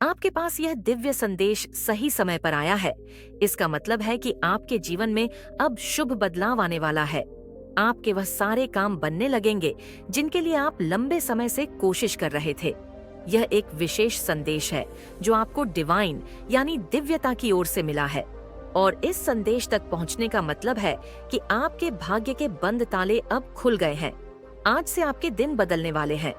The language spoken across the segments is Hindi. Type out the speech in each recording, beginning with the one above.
आपके पास यह दिव्य संदेश सही समय पर आया है। इसका मतलब है कि आपके जीवन में अब शुभ बदलाव आने वाला है। आपके वह सारे काम बनने लगेंगे जिनके लिए आप लंबे समय से कोशिश कर रहे थे। यह एक विशेष संदेश है जो आपको डिवाइन यानी दिव्यता की ओर से मिला है। और इस संदेश तक पहुंचने का मतलब है कि आपके भाग्य के बंद ताले अब खुल गए हैं। आज से आपके दिन बदलने वाले हैं।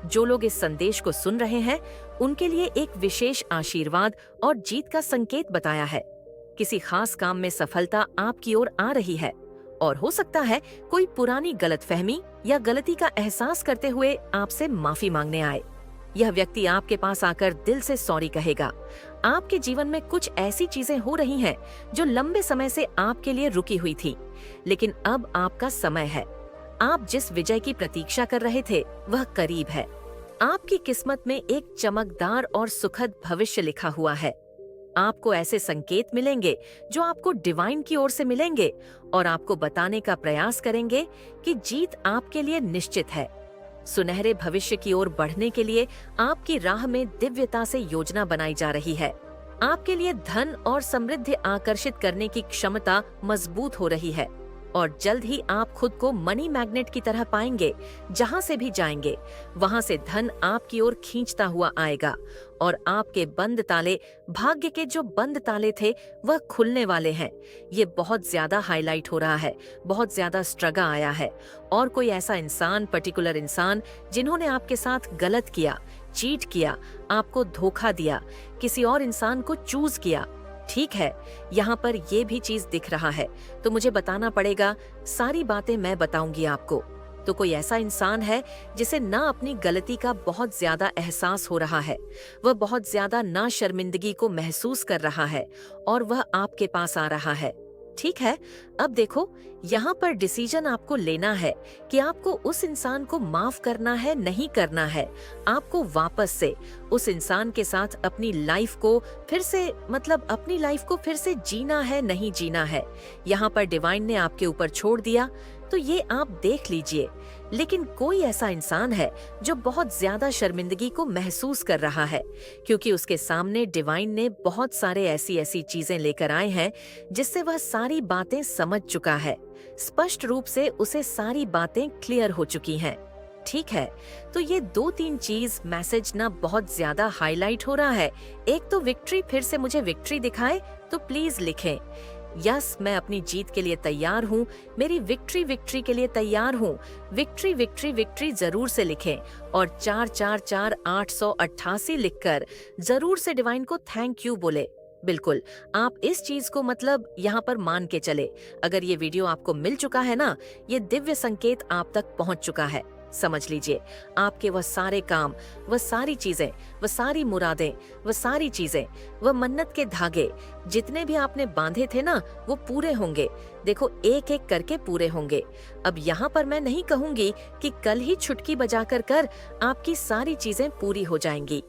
जो लोग इस संदेश को सुन रहे हैं उनके लिए एक विशेष आशीर्वाद और जीत का संकेत बताया है। किसी खास काम में सफलता आपकी ओर आ रही है और हो सकता है कोई पुरानी गलतफहमी या गलती का एहसास करते हुए आपसे माफी मांगने आए। यह व्यक्ति आपके पास आकर दिल से सॉरी कहेगा। आपके जीवन में कुछ ऐसी चीजें हो रही हैं जो लंबे समय से आपके लिए रुकी हुई थी, लेकिन अब आपका समय है। आप जिस विजय की प्रतीक्षा कर रहे थे वह करीब है। आपकी किस्मत में एक चमकदार और सुखद भविष्य लिखा हुआ है। आपको ऐसे संकेत मिलेंगे जो आपको डिवाइन की ओर से मिलेंगे और आपको बताने का प्रयास करेंगे कि जीत आपके लिए निश्चित है। सुनहरे भविष्य की ओर बढ़ने के लिए आपकी राह में दिव्यता से योजना बनाई जा रही है। आपके लिए धन और समृद्धि आकर्षित करने की क्षमता मजबूत हो रही है और जल्द ही आप खुद को मनी मैग्नेट की तरह पाएंगे। जहां से भी जाएंगे वहां से धन आपकी ओर खींचता हुआ आएगा और आपके बंद ताले, भाग्य के जो बंद ताले थे, वह खुलने वाले हैं। ये बहुत ज्यादा हाईलाइट हो रहा है, बहुत ज्यादा स्ट्रगल आया है। और कोई ऐसा इंसान, पर्टिकुलर इंसान जिन्होंने आपके साथ गलत किया, चीट किया, आपको धोखा दिया, किसी और इंसान को चूज किया, ठीक है, यहाँ पर ये भी चीज दिख रहा है तो मुझे बताना पड़ेगा। सारी बातें मैं बताऊंगी आपको। तो कोई ऐसा इंसान है जिसे ना अपनी गलती का बहुत ज्यादा एहसास हो रहा है, वह बहुत ज्यादा ना शर्मिंदगी को महसूस कर रहा है और वह आपके पास आ रहा है। ठीक है, अब देखो, यहाँ पर डिसीजन आपको लेना है कि आपको उस इंसान को माफ करना है, नहीं करना है। आपको वापस से उस इंसान के साथ अपनी लाइफ को फिर से, मतलब अपनी लाइफ को फिर से जीना है, नहीं जीना है। यहाँ पर डिवाइन ने आपके ऊपर छोड़ दिया तो ये आप देख लीजिए। लेकिन कोई ऐसा इंसान है जो बहुत ज्यादा शर्मिंदगी को महसूस कर रहा है क्योंकि उसके सामने डिवाइन ने बहुत सारे ऐसी ऐसी चीजें लेकर आए हैं जिससे वह सारी बातें समझ चुका है। स्पष्ट रूप से उसे सारी बातें क्लियर हो चुकी हैं। ठीक है, तो ये 2-3 चीज मैसेज ना बहुत ज्यादा हाईलाइट हो रहा है। एक तो विक्ट्री, फिर से मुझे विक्ट्री दिखाए तो प्लीज लिखें यस, मैं अपनी जीत के लिए तैयार हूँ, मेरी विक्ट्री के लिए तैयार हूँ। विक्ट्री जरूर से लिखें और 444888 लिखकर जरूर से डिवाइन को थैंक यू बोले। बिल्कुल, आप इस चीज को मतलब यहाँ पर मान के चले। अगर ये वीडियो आपको मिल चुका है ना, ये दिव्य संकेत आप तक पहुँच चुका है। समझ लीजिए, आपके वह सारे काम, वह सारी चीजें, वह सारी मुरादें, वह सारी चीजें, वह मन्नत के धागे जितने भी आपने बांधे थे ना, वो पूरे होंगे। देखो, एक एक करके पूरे होंगे। अब यहाँ पर मैं नहीं कहूंगी कि कल ही छुटकी बजाकर कर आपकी सारी चीजें पूरी हो जाएंगी,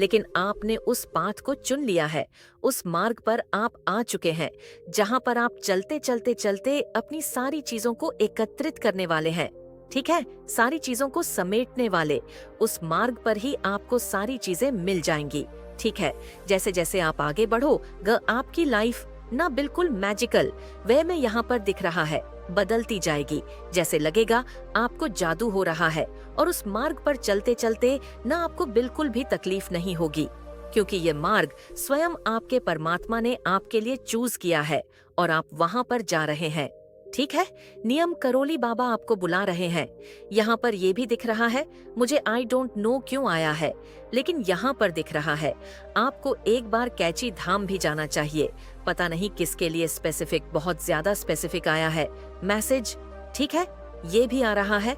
लेकिन आपने उस पाथ को चुन लिया है, उस मार्ग पर आप आ चुके हैं जहाँ पर आप चलते चलते चलते अपनी सारी चीजों को एकत्रित करने वाले हैं। ठीक है, सारी चीजों को समेटने वाले उस मार्ग पर ही आपको सारी चीजें मिल जाएंगी। ठीक है, जैसे जैसे आप आगे बढ़ोगे आपकी लाइफ ना बिल्कुल मैजिकल वे में यहाँ पर दिख रहा है, बदलती जाएगी। जैसे लगेगा आपको जादू हो रहा है और उस मार्ग पर चलते चलते ना आपको बिल्कुल भी तकलीफ नहीं होगी क्योंकि ये मार्ग स्वयं आपके परमात्मा ने आपके लिए चूज किया है और आप वहाँ पर जा रहे हैं। ठीक है, नियम करोली बाबा आपको बुला रहे हैं। यहाँ पर ये भी दिख रहा है, मुझे आई डोंट नो क्यों आया है, लेकिन यहाँ पर दिख रहा है आपको एक बार कैची धाम भी जाना चाहिए। पता नहीं किसके लिए स्पेसिफिक, बहुत ज्यादा स्पेसिफिक आया है मैसेज। ठीक है, ये भी आ रहा है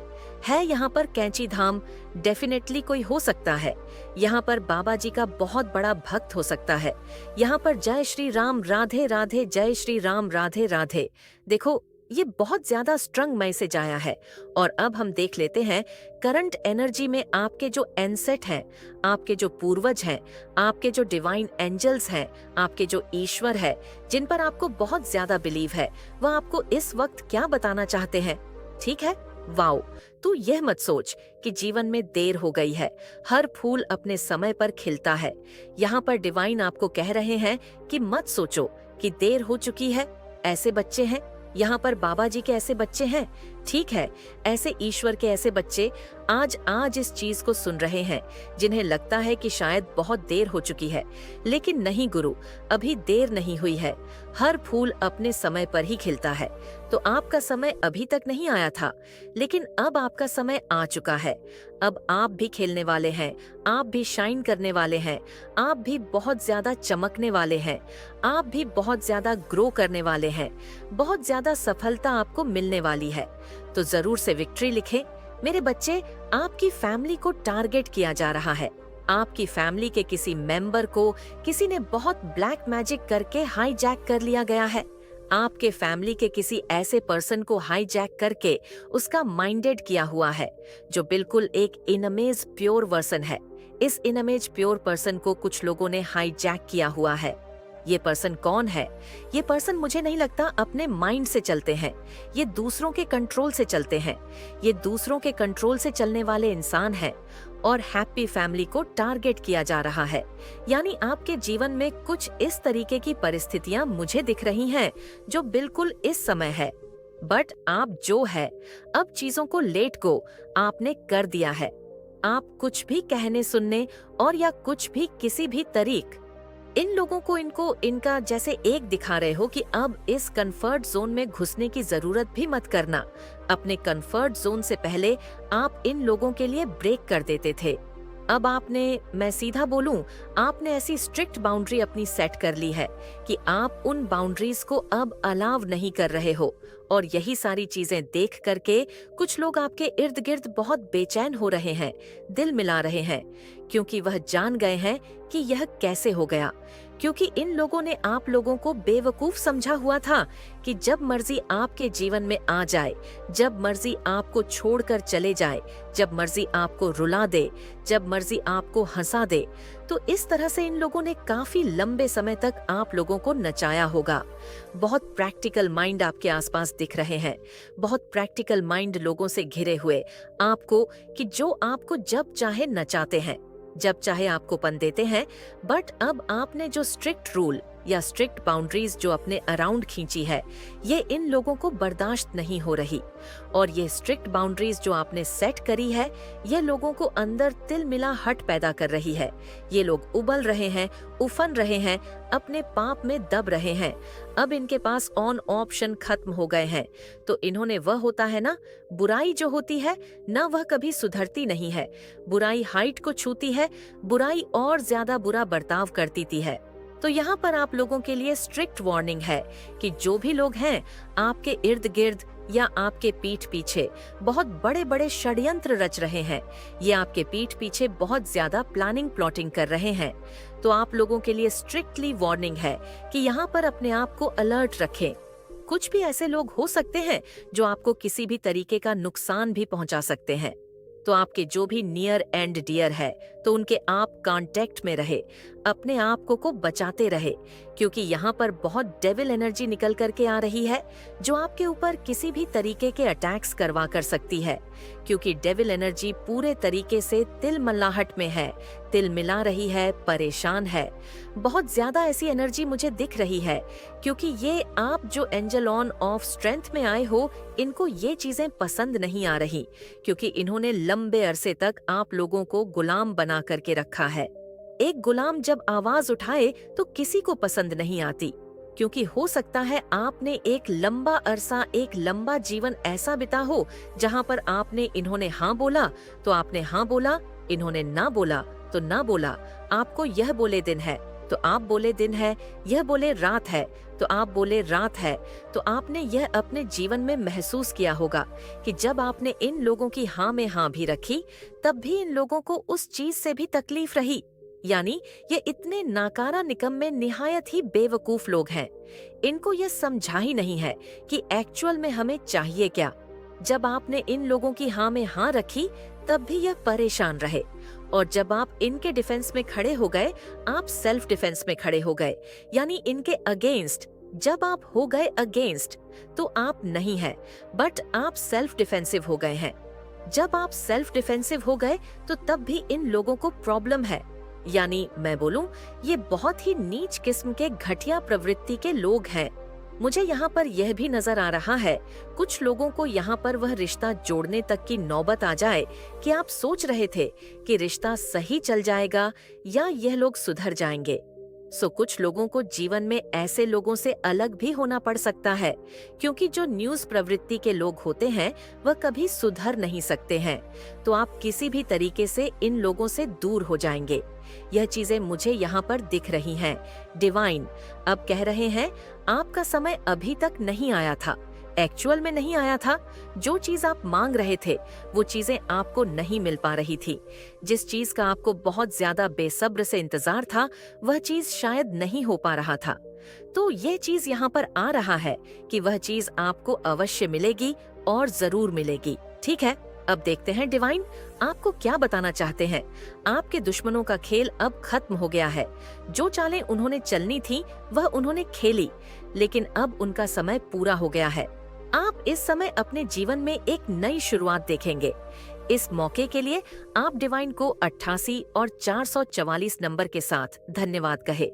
यहाँ पर कैंची धाम। डेफिनेटली कोई हो सकता है यहाँ पर बाबा जी का बहुत बड़ा भक्त हो सकता है। यहाँ पर जय श्री राम राधे राधे, जय श्री राम राधे राधे। देखो, ये बहुत ज्यादा स्ट्रंग मैसेज आया है। और अब हम देख लेते हैं करंट एनर्जी में आपके जो एनसेट हैं, आपके जो पूर्वज हैं, आपके जो डिवाइन एंजल्स हैं, आपके जो ईश्वर है जिन पर आपको बहुत ज्यादा बिलीव है, वह आपको इस वक्त क्या बताना चाहते हैं। ठीक है, वाओ! तू यह मत सोच कि जीवन में देर हो गई है। हर फूल अपने समय पर खिलता है। यहाँ पर डिवाइन आपको कह रहे हैं कि मत सोचो कि देर हो चुकी है। ऐसे बच्चे हैं, यहाँ पर बाबा जी के ऐसे बच्चे हैं, ठीक है, ऐसे ईश्वर के ऐसे बच्चे आज इस चीज को सुन रहे हैं, जिन्हें लगता है कि शायद बहुत देर हो चुकी है। लेकिन नहीं गुरु, अभी देर नहीं हुई है। हर फूल अपने समय पर ही खिलता है। तो आपका समय अभी तक नहीं आया था, लेकिन अब आपका समय आ चुका है। अब आप भी खेलने वाले हैं, आप भी शाइन करने वाले हैं, आप भी बहुत ज्यादा चमकने वाले हैं, आप भी बहुत ज्यादा ग्रो करने वाले हैं, बहुत ज्यादा सफलता आपको मिलने वाली है। तो जरूर से विक्ट्री लिखें। मेरे बच्चे, आपकी फैमिली को टारगेट किया जा रहा है। आपकी फैमिली के किसी मेंबर को किसी ने बहुत ब्लैक मैजिक करके हाईजैक कर लिया गया है। आपके फैमिली के किसी ऐसे पर्सन को हाईजैक करके उसका माइंडेड किया हुआ है, जो बिल्कुल एक इनमेज प्योर वर्सन है। इस इनमेज प्योर पर्सन को कुछ लोगों ने हाईजैक किया हुआ है। ये पर्सन कौन है? ये पर्सन मुझे नहीं लगता अपने माइंड से चलते हैं। ये दूसरों के कंट्रोल से चलते हैं। ये दूसरों के कंट्रोल से चलने वाले इंसान हैं और हैप्पी फैमिली को टारगेट किया जा रहा है। यानी आपके जीवन में कुछ इस तरीके की परिस्थितियां मुझे दिख रही हैं जो बिल्कुल इस समय है। बट आप जो है, अब चीजों को लेट गो आपने कर दिया है। आप कुछ भी कहने सुनने और या कुछ भी किसी भी तरीक इन लोगों को इनका जैसे एक दिखा रहे हो कि अब इस कंफर्ट जोन में घुसने की जरूरत भी मत करना। अपने कंफर्ट जोन से पहले आप इन लोगों के लिए ब्रेक कर देते थे। अब आपने, मैं सीधा बोलूं, आपने ऐसी स्ट्रिक्ट बाउंड्री अपनी सेट कर ली है कि आप उन बाउंड्रीज को अब अलाव नहीं कर रहे हो। और यही सारी चीजें देख करके कुछ लोग आपके इर्द गिर्द बहुत बेचैन हो रहे हैं, दिल मिला रहे हैं, क्योंकि वह जान गए हैं कि यह कैसे हो गया। क्योंकि इन लोगों ने आप लोगों को बेवकूफ समझा हुआ था कि जब मर्जी आपके जीवन में आ जाए, जब मर्जी आपको छोड़कर चले जाए, जब मर्जी आपको रुला दे, जब मर्जी आपको हंसा दे। तो इस तरह से इन लोगों ने काफी लंबे समय तक आप लोगों को नचाया होगा। बहुत प्रैक्टिकल माइंड आपके आसपास दिख रहे हैं, बहुत प्रैक्टिकल माइंड लोगों से घिरे हुए आपको, कि जो आपको जब चाहे नचाते हैं, जब चाहे आपको पन देते हैं। बट अब आपने जो स्ट्रिक्ट रूल या स्ट्रिक्ट बाउंड्रीज जो अपने अराउंड खींची है, ये इन लोगों को बर्दाश्त नहीं हो रही। और ये स्ट्रिक्ट बाउंड्रीज जो आपने सेट करी है, ये लोगों को अंदर तिलमिलाहट पैदा कर रही है। ये लोग उबल रहे हैं, उफन रहे हैं, अपने पाप में दब रहे हैं। अब इनके पास ऑन ऑप्शन खत्म हो गए हैं। तो इन्होंने, वह होता है ना, बुराई जो होती है ना, वह कभी सुधरती नहीं है। बुराई हाइट को छूती है, बुराई और ज्यादा बुरा बर्ताव करती है। तो यहाँ पर आप लोगों के लिए स्ट्रिक्ट वार्निंग है कि जो भी लोग हैं आपके इर्द गिर्द या आपके पीठ पीछे बहुत बड़े बड़े षड्यंत्र रच रहे हैं, ये आपके पीठ पीछे बहुत ज्यादा प्लानिंग प्लॉटिंग कर रहे हैं। तो आप लोगों के लिए स्ट्रिक्टली वार्निंग है कि यहाँ पर अपने आप को अलर्ट रखें। कुछ भी ऐसे लोग हो सकते हैं जो आपको किसी भी तरीके का नुकसान भी पहुंचा सकते हैं। तो आपके जो भी नियर एंड डियर है, तो उनके आप कांटेक्ट में रहे, अपने आप को बचाते रहे, क्योंकि यहाँ पर बहुत डेविल एनर्जी निकल करके आ रही है जो आपके ऊपर किसी भी तरीके के अटैक्स करवा कर सकती है। क्योंकि डेविल एनर्जी पूरे तरीके से तिलमिलाहट में है, तिल मिला रही है, परेशान है। बहुत ज्यादा ऐसी एनर्जी मुझे दिख रही है, क्योंकि ये आप जो एंजल ऑन ऑफ स्ट्रेंथ में आए हो, इनको ये चीजें पसंद नहीं आ रही, क्योंकि इन्होंने लंबे अरसे तक आप लोगों को गुलाम बना करके रखा है। एक गुलाम जब आवाज उठाए तो किसी को पसंद नहीं आती, क्योंकि हो सकता है आपने एक लंबा अरसा, एक लंबा जीवन ऐसा बिता हो जहां पर आपने, इन्होंने हाँ बोला तो आपने हाँ बोला, इन्होंने ना बोला तो ना बोला। आपको यह बोले दिन है तो आप बोले दिन है, यह बोले रात है तो आप बोले रात है। तो आपने यह अपने जीवन में महसूस किया होगा कि जब आपने इन लोगों की हाँ में हाँ भी रखी, तब भी इन लोगों को उस चीज से भी तकलीफ रही। यानी ये इतने नाकारा निकम्मे, निहायत ही बेवकूफ लोग हैं। इनको ये समझा ही नहीं है कि एक्चुअल में हमें चाहिए क्या। जब आपने इन लोगों की हाँ में हाँ रखी, तब भी यह परेशान रहे, और जब आप इनके डिफेंस में खड़े हो गए, आप सेल्फ डिफेंस में खड़े हो गए। यानी इनके अगेंस्ट जब आप हो गए अगेंस्ट, तो आप नहीं है, बट आप सेल्फ डिफेंसिव हो गए हैं। जब आप सेल्फ डिफेंसिव हो गए, तो तब भी इन लोगों को प्रॉब्लम है। यानी मैं बोलूं, ये बहुत ही नीच किस्म के घटिया प्रवृत्ति के लोग हैं। मुझे यहाँ पर यह भी नजर आ रहा है, कुछ लोगों को यहाँ पर वह रिश्ता जोड़ने तक की नौबत आ जाए कि आप सोच रहे थे कि रिश्ता सही चल जाएगा या यह लोग सुधर जाएंगे। कुछ लोगों को जीवन में ऐसे लोगों से अलग भी होना पड़ सकता है, क्योंकि जो न्यूज प्रवृत्ति के लोग होते हैं वह कभी सुधर नहीं सकते हैं। तो आप किसी भी तरीके से इन लोगों से दूर हो जाएंगे। यह चीजें मुझे यहाँ पर दिख रही हैं। डिवाइन अब कह रहे हैं, आपका समय अभी तक नहीं आया था, एक्चुअल में नहीं आया था। जो चीज आप मांग रहे थे वो चीजें आपको नहीं मिल पा रही थी। जिस चीज का आपको बहुत ज्यादा बेसब्र से इंतजार था, वह चीज शायद नहीं हो पा रहा था। तो यह चीज यहाँ पर आ रहा है कि वह चीज आपको अवश्य मिलेगी और जरूर मिलेगी। ठीक है, अब देखते हैं डिवाइन आपको क्या बताना चाहते हैं। आपके दुश्मनों का खेल अब खत्म हो गया है। जो चालें उन्होंने चलनी थी वह उन्होंने खेली, लेकिन अब उनका समय पूरा हो गया है। आप इस समय अपने जीवन में एक नई शुरुआत देखेंगे। इस मौके के लिए आप डिवाइन को 88 और 444 नंबर के साथ धन्यवाद कहे,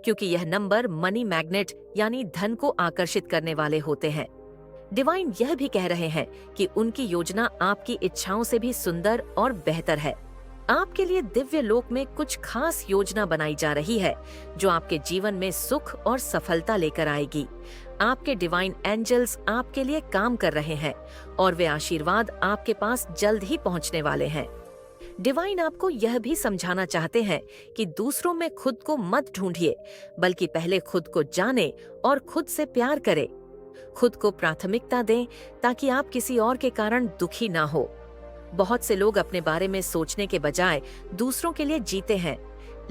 क्योंकि यह नंबर मनी मैग्नेट यानी धन को आकर्षित करने वाले होते हैं। डिवाइन यह भी कह रहे हैं कि उनकी योजना आपकी इच्छाओं से भी सुंदर और बेहतर है। आपके लिए दिव्य लोक में कुछ खास योजना बनाई जा रही है, जो आपके जीवन में सुख और सफलता लेकर आएगी। आपके डिवाइन एंजल्स आपके लिए काम कर रहे हैं और वे आशीर्वाद आपके पास जल्द ही पहुंचने वाले हैं। डिवाइन आपको यह भी समझाना चाहते हैं कि दूसरों में खुद को मत ढूंढिए, बल्कि पहले खुद को जाने और खुद से प्यार करें। खुद को प्राथमिकता दें ताकि आप किसी और के कारण दुखी ना हो। बहुत से लोग अपने बारे में सोचने के बजाय दूसरों के लिए जीते हैं,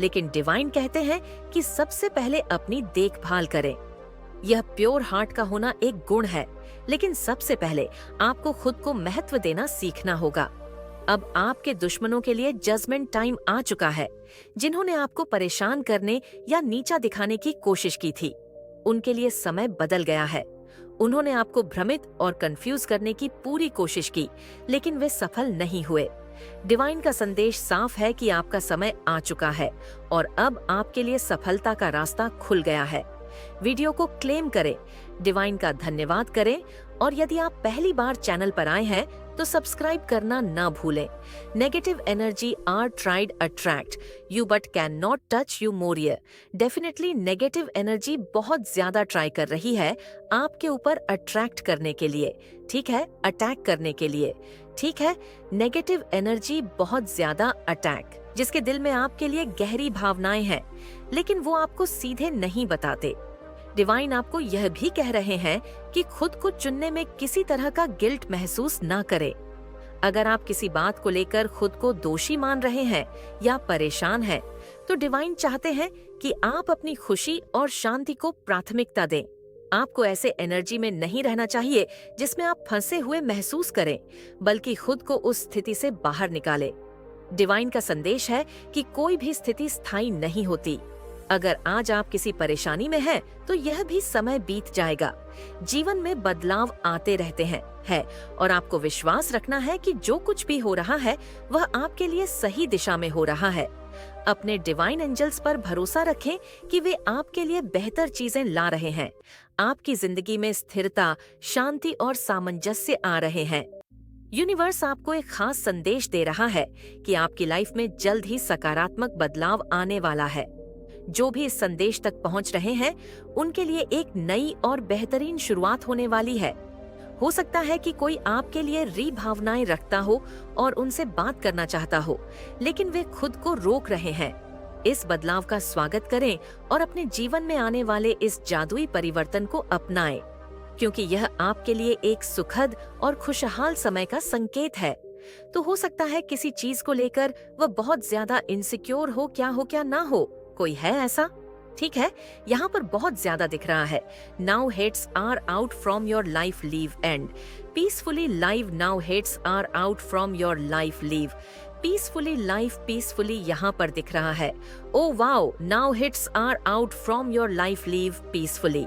लेकिन डिवाइन कहते हैं कि सबसे पहले अपनी देखभाल करें। यह प्योर हार्ट का होना एक गुण है, लेकिन सबसे पहले आपको खुद को महत्व देना सीखना होगा। अब आपके दुश्मनों के लिए जजमेंट टाइम आ चुका है। जिन्होंने आपको परेशान करने या नीचा दिखाने की कोशिश की थी, उनके लिए समय बदल गया है। उन्होंने आपको भ्रमित और कंफ्यूज करने की पूरी कोशिश की, लेकिन वे सफल नहीं हुए। डिवाइन का संदेश साफ है कि आपका समय आ चुका है और अब आपके लिए सफलता का रास्ता खुल गया है। वीडियो को क्लेम करें, डिवाइन का धन्यवाद करें और यदि आप पहली बार चैनल पर आए हैं तो सब्सक्राइब करना ना भूलें। Negative energy are tried attract you but can not touch you मोरियर। डेफिनेटली नेगेटिव एनर्जी बहुत ज्यादा ट्राई कर रही है आपके ऊपर अट्रैक्ट करने के लिए, ठीक है, अटैक करने के लिए। ठीक है, नेगेटिव एनर्जी बहुत ज्यादा अटैक, जिसके दिल में आपके लिए गहरी भावनाएं हैं, लेकिन वो आपको सीधे नहीं बताते। डिवाइन आपको यह भी कह रहे हैं कि खुद को चुनने में किसी तरह का गिल्ट महसूस ना करें। अगर आप किसी बात को लेकर खुद को दोषी मान रहे हैं या परेशान हैं, तो डिवाइन चाहते हैं कि आप अपनी खुशी और शांति को प्राथमिकता दें। आपको ऐसे एनर्जी में नहीं रहना चाहिए जिसमें आप फंसे हुए महसूस करें, बल्कि खुद को उस स्थिति से बाहर निकालें। डिवाइन का संदेश है कि कोई भी स्थिति स्थायी नहीं होती। अगर आज आप किसी परेशानी में हैं, तो यह भी समय बीत जाएगा। जीवन में बदलाव आते रहते हैं और आपको विश्वास रखना है कि जो कुछ भी हो रहा है वह आपके लिए सही दिशा में हो रहा है। अपने डिवाइन एंजल्स पर भरोसा रखें कि वे आपके लिए बेहतर चीजें ला रहे हैं। आपकी जिंदगी में स्थिरता, शांति और सामंजस्य आ रहे हैं। यूनिवर्स आपको एक खास संदेश दे रहा है कि आपकी लाइफ में जल्द ही सकारात्मक बदलाव आने वाला है। जो भी इस संदेश तक पहुंच रहे हैं, उनके लिए एक नई और बेहतरीन शुरुआत होने वाली है। हो सकता है कि कोई आपके लिए री भावनाएं रखता हो और उनसे बात करना चाहता हो, लेकिन वे खुद को रोक रहे हैं। इस बदलाव का स्वागत करें और अपने जीवन में आने वाले इस जादुई परिवर्तन को अपनाएं, क्योंकि यह आपके लिए एक सुखद और खुशहाल समय का संकेत है। तो हो सकता है किसी चीज को लेकर वह बहुत ज्यादा इनसिक्योर हो क्या ना हो। कोई है ऐसा? ठीक है, यहाँ पर बहुत ज्यादा दिख रहा है। Now hates are out from your life, leave and peacefully live. Now hates are out from your life, leave peacefully life peacefully यहाँ पर दिख रहा है। Oh wow, now hits are out from your life, leave peacefully.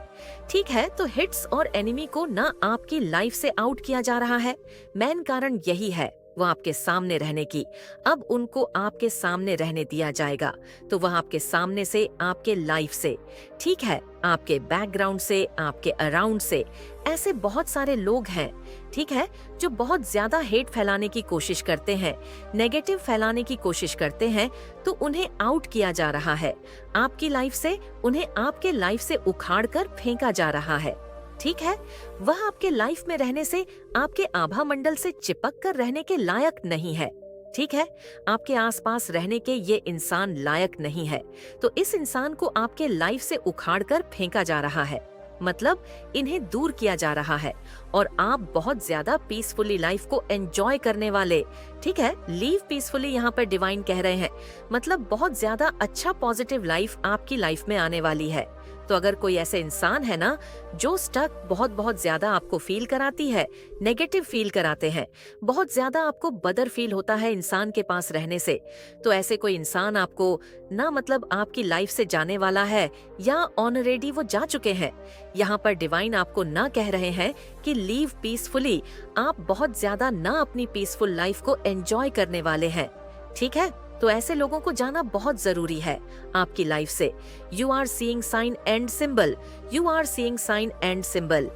ठीक है, तो हिट्स और एनिमी को ना आपकी लाइफ से आउट किया जा रहा है। मेन कारण यही है, वह आपके सामने रहने की। अब उनको आपके सामने रहने दिया जाएगा, तो वह आपके सामने से, आपके लाइफ से, ठीक है, आपके बैकग्राउंड से, आपके अराउंड से ऐसे बहुत सारे लोग हैं, ठीक है, जो बहुत ज्यादा हेट फैलाने की कोशिश करते हैं, नेगेटिव फैलाने की कोशिश करते हैं, तो उन्हें आउट किया जा रहा है आपकी लाइफ से। उन्हें आपके लाइफ से उखाड़ कर फेंका जा रहा है, ठीक है। वह आपके लाइफ में रहने से, आपके आभा मंडल से चिपक कर रहने के लायक नहीं है, ठीक है। आपके आसपास रहने के ये इंसान लायक नहीं है, तो इस इंसान को आपके लाइफ से उखाड़ कर फेंका जा रहा है, मतलब इन्हें दूर किया जा रहा है। और आप बहुत ज्यादा पीसफुली लाइफ को एंजॉय करने वाले, ठीक है, लीव पीसफुली यहाँ पर डिवाइन कह रहे हैं, मतलब बहुत ज्यादा अच्छा पॉजिटिव लाइफ आपकी लाइफ में आने वाली है। तो अगर कोई ऐसे इंसान है ना जो स्टक बहुत ज्यादा आपको फील कराती है, नेगेटिव फील कराते हैं, बहुत ज्यादा आपको बदर फील होता है इंसान के पास रहने से, तो ऐसे कोई इंसान आपको ना मतलब आपकी लाइफ से जाने वाला है या ऑलरेडी वो जा चुके हैं। यहाँ पर डिवाइन आपको ना कह रहे हैं कि लीव पीसफुली, आप बहुत ज्यादा ना अपनी पीसफुल लाइफ को एंजॉय करने वाले हैं, ठीक है। तो ऐसे लोगों को जाना बहुत जरूरी है आपकी लाइफ से। You are seeing sign and symbol, you are seeing sign and symbol.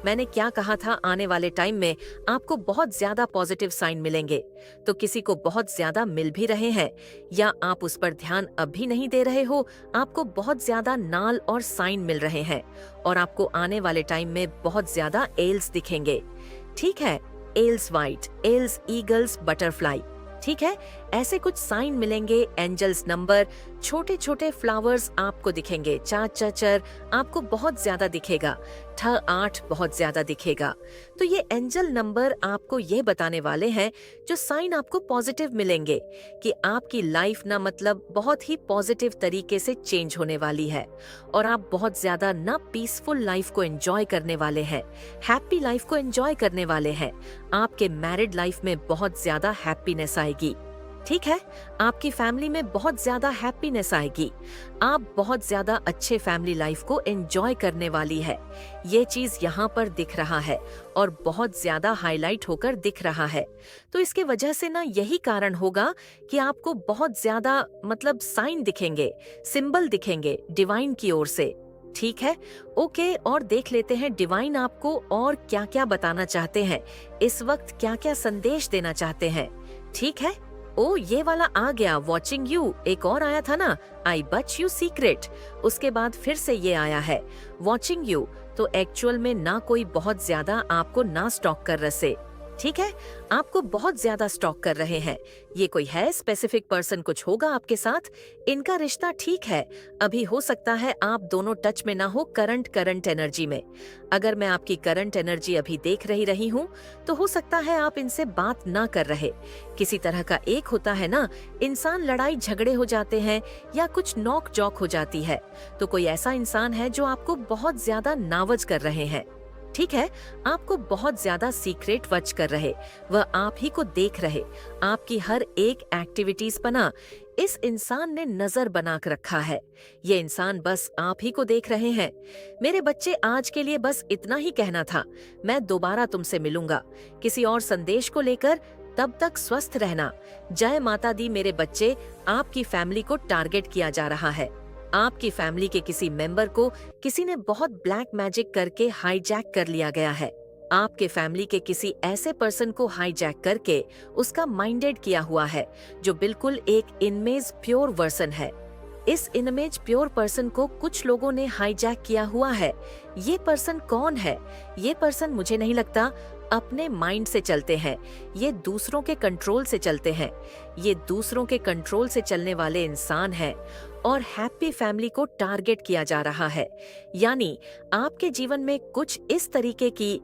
मैंने क्या कहा था, आने वाले टाइम में आपको बहुत ज्यादा पॉजिटिव साइन मिलेंगे। तो किसी को बहुत ज्यादा मिल भी रहे हैं या आप उस पर ध्यान अब भी नहीं दे रहे हो, आपको बहुत ज्यादा नाल और साइन मिल रहे हैं और आपको आने वाले टाइम में बहुत ज्यादा एल्स दिखेंगे, ठीक है। Else white, else eagles, butterfly, ठीक है, ऐसे कुछ साइन मिलेंगे। एंजल्स नंबर, छोटे छोटे फ्लावर्स आपको दिखेंगे। 4 आपको बहुत ज्यादा दिखेगा। 8 बहुत ज्यादा दिखेगा। तो ये एंजल नंबर आपको ये बताने वाले हैं, जो साइन आपको पॉजिटिव मिलेंगे कि आपकी लाइफ ना मतलब बहुत ही पॉजिटिव तरीके से चेंज होने वाली है और आप बहुत ज्यादा ना पीसफुल लाइफ को एंजॉय करने वाले हैं, हैप्पी लाइफ को एंजॉय करने वाले हैं। आपके मैरिड लाइफ में बहुत ज्यादा हैप्पीनेस आएगी, ठीक है, आपकी फैमिली में बहुत ज्यादा हैप्पीनेस आएगी। आप बहुत ज्यादा अच्छे फैमिली लाइफ को एंजॉय करने वाली है। ये चीज यहाँ पर दिख रहा है और बहुत ज्यादा हाईलाइट होकर दिख रहा है। तो इसके वजह से ना यही कारण होगा कि आपको बहुत ज्यादा मतलब साइन दिखेंगे, सिंबल दिखेंगे डिवाइन की ओर से, ठीक है। ओके, और देख लेते हैं डिवाइन आपको और क्या क्या बताना चाहते हैं, इस वक्त क्या क्या संदेश देना चाहते हैं, ठीक है। ओ, ये वाला आ गया, वॉचिंग यू। एक और आया था ना, आई बच यू सीक्रेट। उसके बाद फिर से ये आया है वॉचिंग यू। तो एक्चुअल में ना कोई बहुत ज्यादा आपको ना स्टॉक कर रहे, ठीक है, आपको बहुत ज्यादा स्टॉक कर रहे हैं। ये कोई है स्पेसिफिक पर्सन, कुछ होगा आपके साथ, इनका रिश्ता ठीक है। अभी हो सकता है आप दोनों टच में ना हो करंट एनर्जी में। अगर मैं आपकी करंट एनर्जी अभी देख रही हूँ, तो हो सकता है आप इनसे बात ना कर रहे। किसी तरह का एक होता है ना, इंसान लड़ाई झगड़े हो जाते हैं या कुछ नोक झोंक हो जाती है, तो कोई ऐसा इंसान है जो आपको बहुत ज्यादा नावज कर रहे हैं, ठीक है, आपको बहुत ज्यादा सीक्रेट वॉच कर रहे, वह आप ही को देख रहे, आपकी हर एक एक्टिविटीज पर ना इस इंसान ने नजर बना कर रखा है। ये इंसान बस आप ही को देख रहे हैं। मेरे बच्चे, आज के लिए बस इतना ही कहना था। मैं दोबारा तुमसे मिलूंगा किसी और संदेश को लेकर। तब तक स्वस्थ रहना। जय माता दी। मेरे बच्चे, आपकी फैमिली को टारगेट किया जा रहा है। आपकी फैमिली के किसी मेंबर को किसी ने बहुत ब्लैक मैजिक करके हाईजैक कर लिया गया है। आपके फैमिली के किसी ऐसे पर्सन को हाईजैक करके उसका माइंडेड किया हुआ है, जो बिल्कुल एक इनमेज प्योर वर्सन है। इस इनमेज प्योर पर्सन को कुछ लोगों ने हाईजैक किया हुआ है। ये पर्सन कौन है? ये पर्सन मुझे नहीं लगता अपने माइंड से चलते हैं, ये दूसरों के कंट्रोल से चलते हैं। ये दूसरों के कंट्रोल से चलने वाले इंसान हैं और हैप्पी फैमिली को टारगेट किया जा रहा है। यानी आपके जीवन में कुछ इस तरीके की